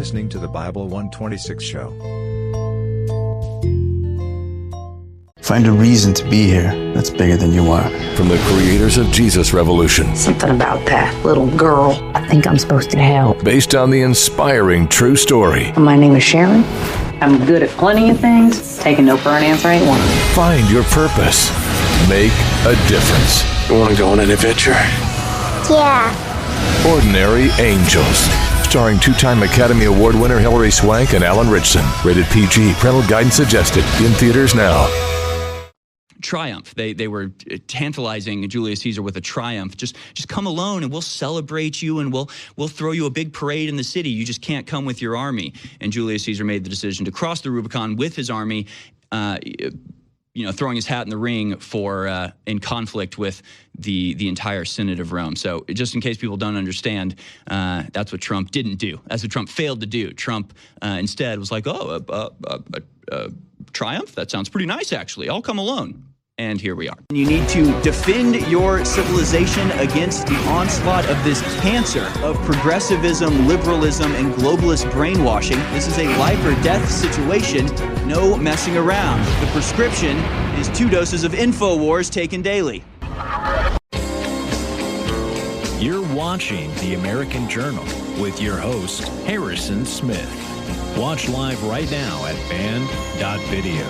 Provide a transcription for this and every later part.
listening to the Bible 126 show. Find a reason to be here that's bigger than you are. From the creators of Jesus Revolution. Something about that little girl. I think I'm supposed to help. Based on the inspiring true story. My name is Sharon. I'm good at plenty of things. Taking no for an answer ain't one. Find your purpose. Make a difference. You want to go on an adventure? Yeah. Ordinary Angels. Starring two-time Academy Award winner Hilary Swank and Alan Richson. Rated PG. Parental guidance suggested. In theaters now. Triumph. They were tantalizing Julius Caesar with a triumph. Just come alone and we'll celebrate you and we'll throw you a big parade in the city. You just can't come with your army. And Julius Caesar made the decision to cross the Rubicon with his army, throwing his hat in the ring for in conflict with the entire Senate of Rome. So just in case people don't understand, that's what Trump didn't do. That's what Trump failed to do. Trump instead was like, triumph? That sounds pretty nice, actually. I'll come alone. And here we are. You need to defend your civilization against the onslaught of this cancer of progressivism, liberalism, and globalist brainwashing. This is a life or death situation. No messing around. The prescription is 2 doses of InfoWars taken daily. You're watching The American Journal with your host, Harrison Smith. Watch live right now at band.video.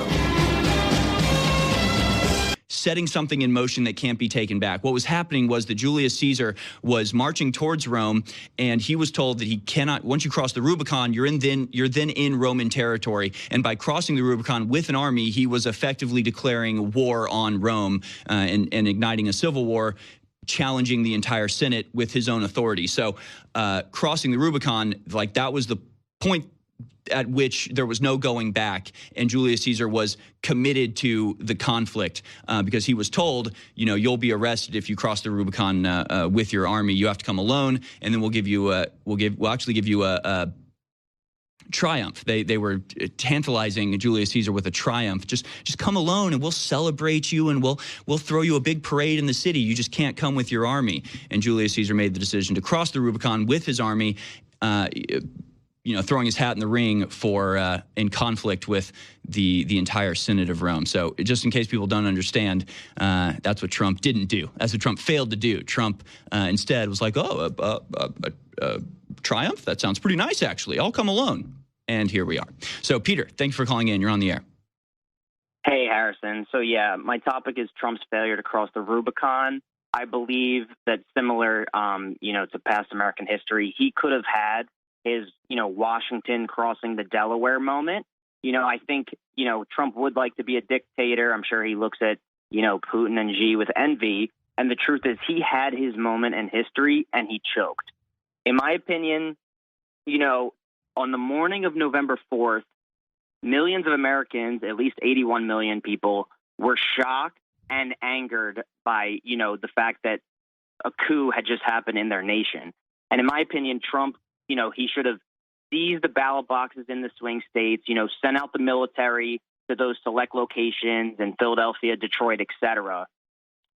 Setting something in motion that can't be taken back. What was happening was that Julius Caesar was marching towards Rome, and he was told that he cannot, once you cross the Rubicon, you're then in Roman territory. And by crossing the Rubicon with an army, he was effectively declaring war on Rome and igniting a civil war, challenging the entire Senate with his own authority. So crossing the Rubicon, that was the point at which there was no going back, and Julius Caesar was committed to the conflict because he was told, you'll be arrested if you cross the Rubicon with your army. You have to come alone, and then we'll actually give you a triumph. They were tantalizing Julius Caesar with a triumph. Just come alone and we'll celebrate you and we'll throw you a big parade in the city. You just can't come with your army. And Julius Caesar made the decision to cross the Rubicon with his army, throwing his hat in the ring for in conflict with the entire Senate of Rome. So just in case people don't understand, that's what Trump didn't do. That's what Trump failed to do. Trump instead was like, triumph? That sounds pretty nice, actually. I'll come alone. And here we are. So, Peter, thank you for calling in. You're on the air. Hey, Harrison. So, yeah, my topic is Trump's failure to cross the Rubicon. I believe that similar, to past American history, he could have had his, Washington crossing the Delaware moment. I think, Trump would like to be a dictator. I'm sure he looks at, Putin and Xi with envy. And the truth is he had his moment in history and he choked. In my opinion, on the morning of November 4th, millions of Americans, at least 81 million people, were shocked and angered by, the fact that a coup had just happened in their nation. And in my opinion, Trump, he should have seized the ballot boxes in the swing states, sent out the military to those select locations in Philadelphia, Detroit, et cetera,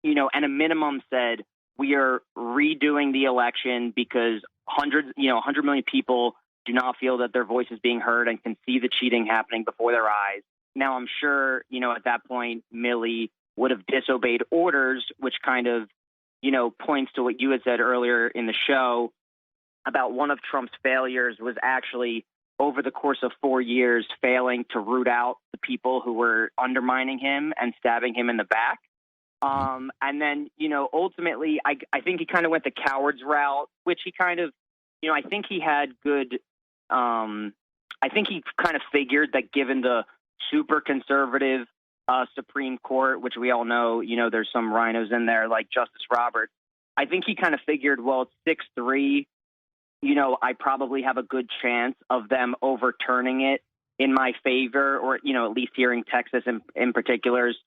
and a minimum said, we are redoing the election because 100 million people do not feel that their voice is being heard and can see the cheating happening before their eyes. Now, I'm sure, at that point, Milley would have disobeyed orders, which kind of, points to what you had said earlier in the show about one of Trump's failures was actually over the course of 4 years failing to root out the people who were undermining him and stabbing him in the back. And then, ultimately, I think he kind of went the coward's route, which he kind of, I think he had good, I think he kind of figured that given the super conservative Supreme Court, which we all know, there's some rhinos in there like Justice Roberts. I think he kind of figured, well, it's 6-3, I probably have a good chance of them overturning it in my favor, or, at least hearing Texas in particular's,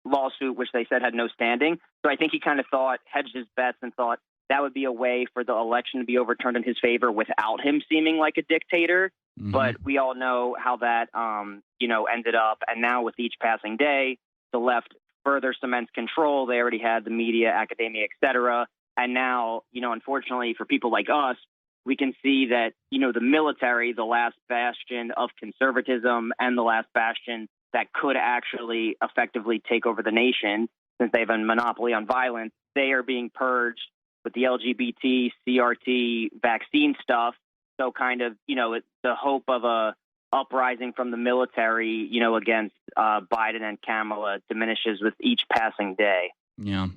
lawsuit, which they said had no standing. So I think he kind of hedged his bets and thought that would be a way for the election to be overturned in his favor without him seeming like a dictator. Mm-hmm. But we all know how that, ended up. And now with each passing day, the left further cements control. They already had the media, academia, et cetera. And now, unfortunately for people like us, we can see that, the military, the last bastion of conservatism and the last bastion that could actually effectively take over the nation, since they have a monopoly on violence, they are being purged with the LGBT, CRT, vaccine stuff. So kind of, the hope of a uprising from the military, against Biden and Kamala diminishes with each passing day. Yeah.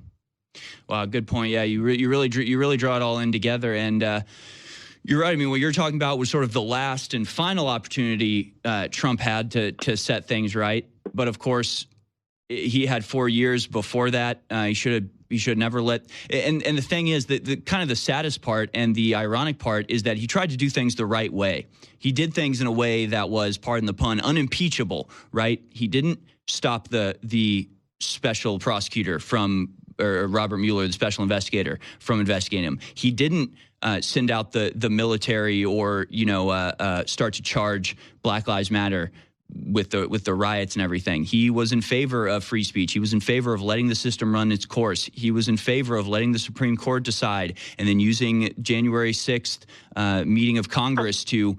Wow, good point. Yeah, you really draw it all in together, and you're right. I mean, what you're talking about was sort of the last and final opportunity Trump had to set things right. But of course, he had 4 years before that. He should never let. And the thing is that the kind of the saddest part and the ironic part is that he tried to do things the right way. He did things in a way that was, pardon the pun, unimpeachable. Right? He didn't stop the special prosecutor from, or Robert Mueller, the special investigator, from investigating him. He didn't send out the military or start to charge Black Lives Matter with the riots and everything. He was in favor of free speech. He was in favor of letting the system run its course. He was in favor of letting the Supreme Court decide, and then using January 6th meeting of Congress to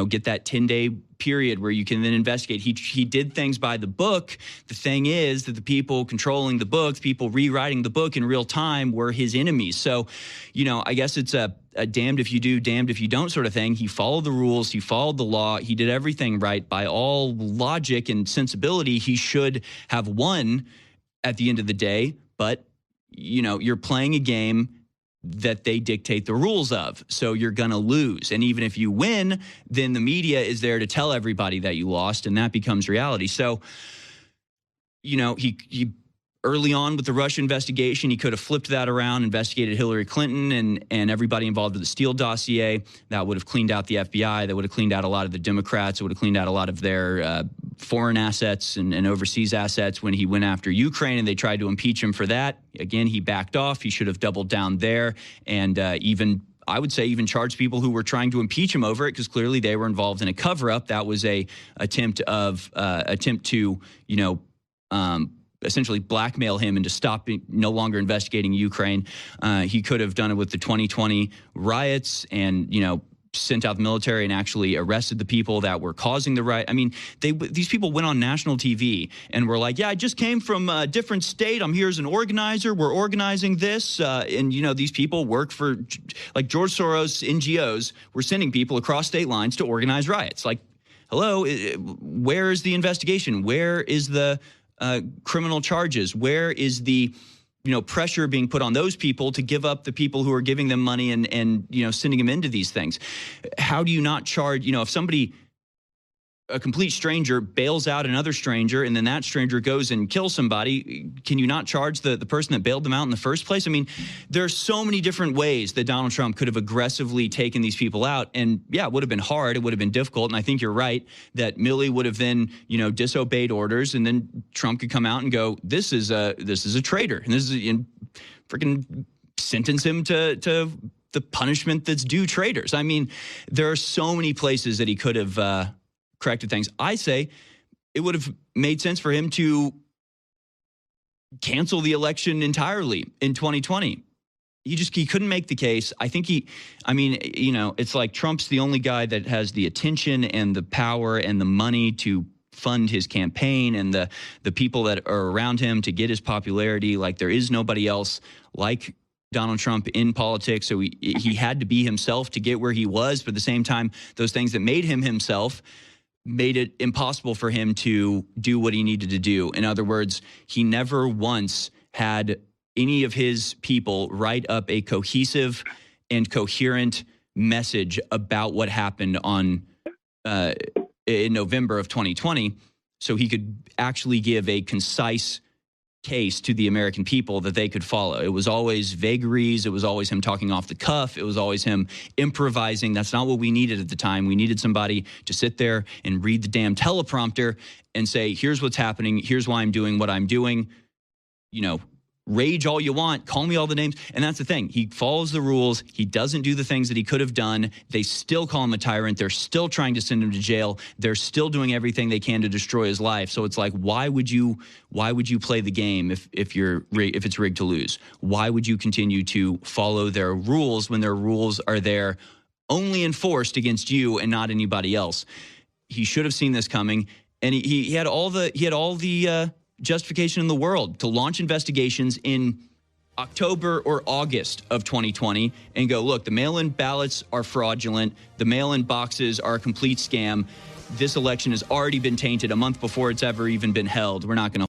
get that 10-day period where you can then investigate. He did things by the book. The thing is that the people controlling the book, people rewriting the book in real time, were his enemies. So, I guess it's a damned if you do, damned if you don't sort of thing. He followed the rules. He followed the law. He did everything right. By all logic and sensibility, he should have won at the end of the day. But, you're playing a game that they dictate the rules of. So you're going to lose. And even if you win, then the media is there to tell everybody that you lost, and that becomes reality. So, he early on with the Russia investigation, he could have flipped that around, investigated Hillary Clinton and everybody involved with the Steele dossier. That would have cleaned out the FBI. That would have cleaned out a lot of the Democrats. It would have cleaned out a lot of their foreign assets and overseas assets when he went after Ukraine, and they tried to impeach him for that. Again, he backed off. He should have doubled down there, and I would say even charged people who were trying to impeach him over it, because clearly they were involved in a cover-up. That was a attempt to essentially blackmail him into stopping, no longer investigating Ukraine. He could have done it with the 2020 riots and, sent out the military and actually arrested the people that were causing the riot. I mean, these people went on national TV and were like, yeah, I just came from a different state. I'm here as an organizer. We're organizing this. And, these people work for, like, George Soros NGOs were sending people across state lines to organize riots. Like, hello, where is the investigation? Where is the criminal charges? Where is the pressure being put on those people to give up the people who are giving them money and sending them into these things? How do you not charge, if somebody, a complete stranger, bails out another stranger and then that stranger goes and kills somebody, can you not charge the person that bailed them out in the first place? I mean, there are so many different ways that Donald Trump could have aggressively taken these people out. And yeah, it would have been hard. It would have been difficult. And I think you're right that Milley would have then, disobeyed orders, and then Trump could come out and go, this is a traitor. And this is freaking sentence him to the punishment that's due traitors. I mean, there are so many places that he could have corrected things. I say it would have made sense for him to cancel the election entirely in 2020. He couldn't make the case. I think it's like Trump's the only guy that has the attention and the power and the money to fund his campaign and the people that are around him to get his popularity. Like, there is nobody else like Donald Trump in politics. So he had to be himself to get where he was. But at the same time, those things that made him himself made it impossible for him to do what he needed to do. In other words, he never once had any of his people write up a cohesive and coherent message about what happened in November of 2020, so he could actually give a concise case to the American people that they could follow. It was always vagaries. It was always him talking off the cuff. It was always him improvising. That's not what we needed at the time. We needed somebody to sit there and read the damn teleprompter and say, here's what's happening. Here's why I'm doing what I'm doing. Rage all you want. Call me all the names. And that's the thing. He follows the rules. He doesn't do the things that he could have done. They still call him a tyrant. They're still trying to send him to jail. They're still doing everything they can to destroy his life. So it's like, why would you play the game if it's rigged to lose? Why would you continue to follow their rules when their rules are there only enforced against you and not anybody else. He should have seen this coming, and he had all the justification in the world to launch investigations in October or August of 2020 and go, look, the mail-in ballots are fraudulent. The mail-in boxes are a complete scam. This election has already been tainted a month before it's ever even been held. We're not going to